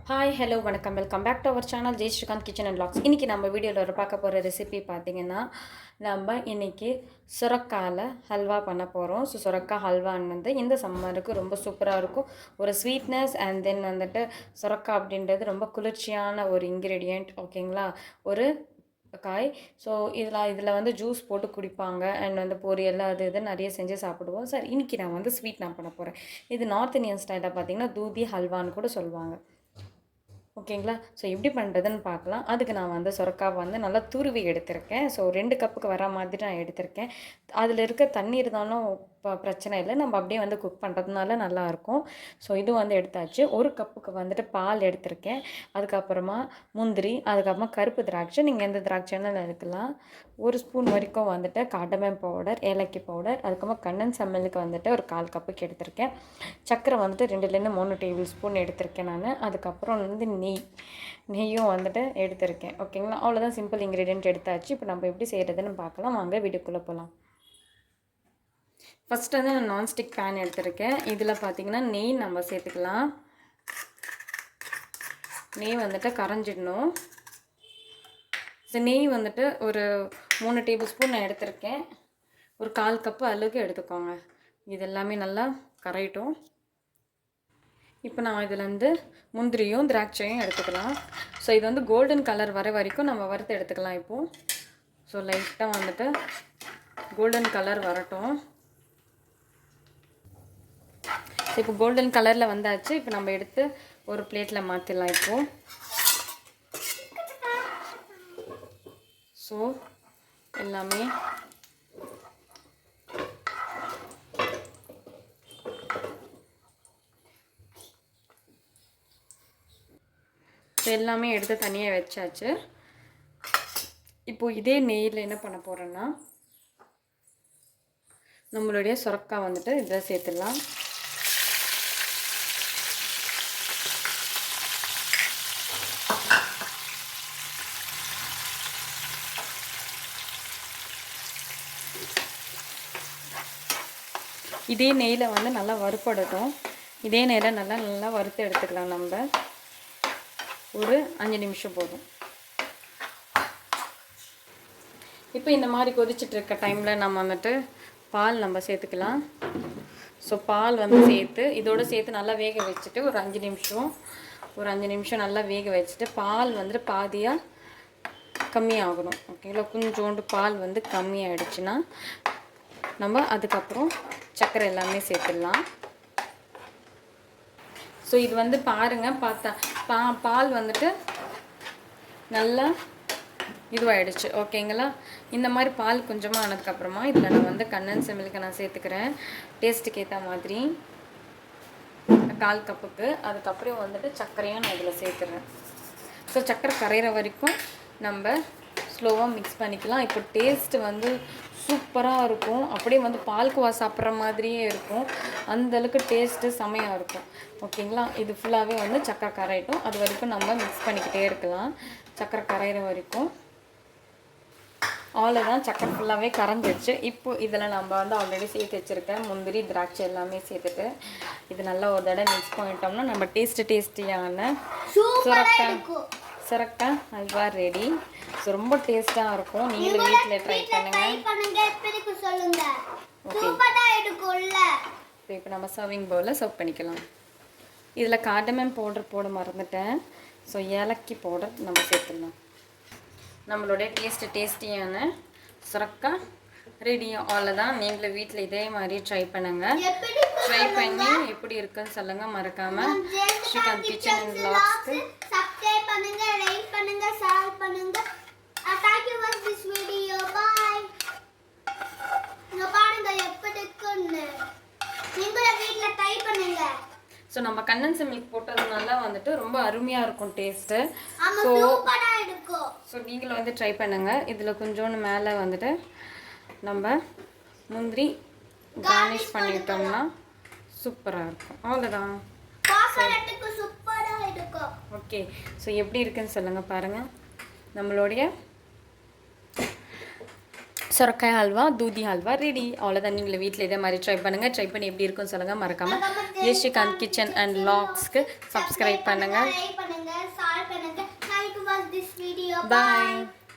Hi hello வணக்கம் welcome back to our channel Jai Srikanth kitchen and vlogs. இன்றைக்கி நம்ம வீடியோவில் ஒரு பார்க்க போகிற ரெசிபி பார்த்திங்கன்னா நம்ம இன்றைக்கி சுரக்காயில் ஹல்வா பண்ண போகிறோம். ஸோ சுரக்காய் ஹல்வான்னு வந்து இந்த சம்மருக்கு ரொம்ப சூப்பராக இருக்கும். ஒரு ஸ்வீட்னஸ் அண்ட் தென் வந்துட்டு சுரக்காய் அப்படின்றது ரொம்ப குளிர்ச்சியான ஒரு இன்க்ரீடியண்ட். ஓகேங்களா, ஒரு காய். ஸோ இதில் வந்து ஜூஸ் போட்டு குடிப்பாங்க அண்ட் வந்து பொரியல் அது இது நிறைய செஞ்சு சாப்பிடுவோம். சார் இன்றைக்கி நான் வந்து ஸ்வீட் நான் பண்ண போகிறேன். இது நார்த் இந்தியன் ஸ்டைலில் பார்த்திங்கன்னா தூதி ஹல்வான்னு கூட சொல்லுவாங்க. ஓகேங்களா, ஸோ எப்படி பண்ணுறதுன்னு பார்க்கலாம். அதுக்கு நான் வந்து சுரக்காய் வந்து நல்லா துருவி எடுத்திருக்கேன். ஸோ 2 கப்புக்கு வர மாதிரி நான் எடுத்திருக்கேன். அதில் இருக்க தண்ணி இருந்தாலும் பிரச்சனை இல்லை, நம்ம அப்படியே வந்து குக் பண்ணுறதுனால நல்லாயிருக்கும். ஸோ இது வந்து எடுத்தாச்சு. 1 கப்புக்கு வந்துட்டு பால் எடுத்திருக்கேன். அதுக்கப்புறமா முந்திரி, அதுக்கப்புறமா கருப்பு திராட்சை, நீங்கள் எந்த திராட்சைன்னு எடுக்கலாம். 1 ஸ்பூன் வரைக்கும் வந்துட்டு காடமம் பவுடர், ஏலக்கி பவுடர், அதுக்கப்புறமா கண்டன்ஸ் மில்க் வந்துட்டு ஒரு 1/4 கப்புக்கு எடுத்திருக்கேன். சர்க்கரை வந்துட்டு 2லேருந்து 3 டேபிள் ஸ்பூன் எடுத்திருக்கேன் நான். அதுக்கப்புறம் வந்து நெய்யும் வந்துட்டு எடுத்திருக்கேன். ஓகேங்களா, அவ்வளோதான், சிம்பிள் இன்க்ரீடியன்ட் எடுத்தாச்சு. இப்போ நம்ம எப்படி செய்கிறதுன்னு பார்க்கலாம். வாங்க வீடியோக்குள்ளே போகலாம். ஃபஸ்ட்டு வந்து நான் நான்ஸ்டிக் பேன் எடுத்திருக்கேன். இதில் பார்த்திங்கன்னா நெய் நம்ம சேர்த்துக்கலாம். நெய் வந்துட்டு கரைஞ்சிடணும். ஸோ நெய் வந்துட்டு ஒரு 3 டேபிள் ஸ்பூன் நான் எடுத்திருக்கேன். ஒரு 1/4 கப்பு அளவுக்கு எடுத்துக்கோங்க. இது எல்லாமே நல்லா கரையட்டும். இப்போ நான் இதில் வந்து முந்திரியும் திராட்சையும் எடுத்துக்கலாம். ஸோ இது வந்து கோல்டன் கலர் வர வரைக்கும் நம்ம வறுத்து எடுத்துக்கலாம். இப்போது ஸோ லைட்டாக வந்துட்டு கோல்டன் கலர் வரட்டும். இப்போ கோல்டன் கலரில் வந்தாச்சு. இப்போ நம்ம எடுத்து ஒரு பிளேட்டில் மாற்றிடலாம். இப்போது ஸோ எல்லாமே எல்லாமே எடுத்து தனியாக வச்சாச்சு. இப்போது இதே நெய்யில் என்ன பண்ண போகிறோன்னா நம்மளுடைய சுரக்காய் வந்துட்டு இதில் சேர்த்துடலாம். இதே நெய்யில் வந்து நல்லா வறுப்படட்டும். இதே நெய்யில் நல்லா வறுத்து எடுத்துக்கலாம். நம்ம ஒரு 5 நிமிஷம் போதும். இப்போ இந்த மாதிரி கொதிச்சிட்ருக்க டைமில் நம்ம வந்துட்டு பால் நம்ம சேர்த்துக்கலாம். ஸோ பால் வந்து இதோடு சேர்த்து நல்லா வேக வச்சுட்டு ஒரு 5 நிமிஷம் நல்லா வேக வச்சுட்டு பால் வந்துட்டு பாதியாக கம்மியாகணும். ஓகேங்களா, கொஞ்சோண்டு பால் வந்து கம்மியாகிடுச்சுன்னா நம்ம அதுக்கப்புறம் சர்க்கரை எல்லாமே சேர்த்துடலாம். ஸோ இது வந்து பாருங்கள், பால் வந்துட்டு நல்லா இதுவாகிடுச்சு. ஓகேங்களா, இந்த மாதிரி பால் கொஞ்சமாக ஆனதுக்கப்புறமா இதில் நான் வந்து கண்டன்ஸ் மில்க் நான் சேர்த்துக்கிறேன். டேஸ்ட்டுக்கு ஏற்ற மாதிரி 1/4 கப்புக்கு. அதுக்கப்புறம் வந்துட்டு சர்க்கரையும் நான் இதில் சேர்த்துறேன். ஸோ சர்க்கரை கரையிற வரைக்கும் நம்ம ஸ்லோவாக மிக்ஸ் பண்ணிக்கலாம். இப்போ டேஸ்ட்டு வந்து சூப்பராக இருக்கும். அப்படியே வந்து பால்கோவா சாப்பிட்ற மாதிரியே இருக்கும். அந்தளவுக்கு டேஸ்ட்டு செமையாக இருக்கும். ஓகேங்களா, இது ஃபுல்லாகவே வந்து சர்க்கரை கரையட்டும். அது வரைக்கும் நம்ம மிக்ஸ் பண்ணிக்கிட்டே இருக்கலாம். சர்க்கரை கரையிற வரைக்கும். அவ்வளோதான், சர்க்கரை ஃபுல்லாகவே கரைஞ்சிடுச்சு. இப்போ இதில் நம்ம வந்து ஆல்ரெடி சேர்த்து வச்சுருக்கேன் முந்திரி திராட்சை எல்லாமே சேர்த்துட்டு இது நல்லா ஒரு தடவை மிக்ஸ் பண்ணிட்டோம்னா நம்ம டேஸ்டியான சுரக்காய் ஹல்வா ரெடி. ஸோ ரொம்ப டேஸ்ட்டாக இருக்கும். நீங்களும் வீட்டில் ட்ரை பண்ணுங்கள். ஓகே, இப்போ நம்ம சர்விங் பவுலில் சர்வ் பண்ணிக்கலாம். இதில் காடமம் பவுடர் போட மறந்துட்டேன். ஸோ ஏலக்கி பவுடர் நம்ம சேர்த்துடலாம். நம்மளுடைய டேஸ்டியான சுரக்காய் ரெடி. அவ்வளோதான். நீங்களும் வீட்டில் இதே மாதிரி ட்ரை பண்ணுங்கள். ட்ரை பண்ணி எப்படி இருக்குன்னு சொல்லுங்கள். மறக்காமல் ஸ்ரீகாந்த் கிச்சன் அண்ட் வ்ளாக்ஸ்க்கு சப்ஸ்கிரைப் பண்ணுங்க, லைக் பண்ணுங்க, ஷேர் பண்ணுங்க. Thank you for this video. Bye. இங்க பாருங்க எப்படி இருக்குன்னு. நீங்களும் வீட்ல ட்ரை பண்ணுங்க. ஸோ நம்ம கண்டன்ஸ் மில்க் போட்டதுனால வந்துட்டு ரொம்ப அருமையாக இருக்கும் டேஸ்ட்டு. ஸோ நீங்களும் வந்து ட்ரை பண்ணுங்கள். இதில் கொஞ்சோண்டு மேலே வந்துட்டு நம்ம முந்திரி கார்னிஷ் பண்ணிட்டோம்னா சூப்பராக இருக்கும். அவ்வளோதான். ஓகே, ஸோ எப்படி இருக்குன்னு சொல்லுங்கள். பாருங்கள், நம்மளுடைய சுரக்காய் ஹல்வா தூதி ஹல்வா ரெடி. அவ்வளோதான். நீங்களும் வீட்டில் இதே மாதிரி ட்ரை பண்ணுங்கள். ட்ரை பண்ணி எப்படி இருக்குன்னு சொல்லுங்கள். மறக்காமல் ஜெய் ஸ்ரீகாந்த் கிச்சன் அண்ட் வ்ளாக்ஸ்க்கு சப்ஸ்கிரைப் பண்ணுங்கள். பண்ணுங்க. Try to watch this video. Bye. Bye.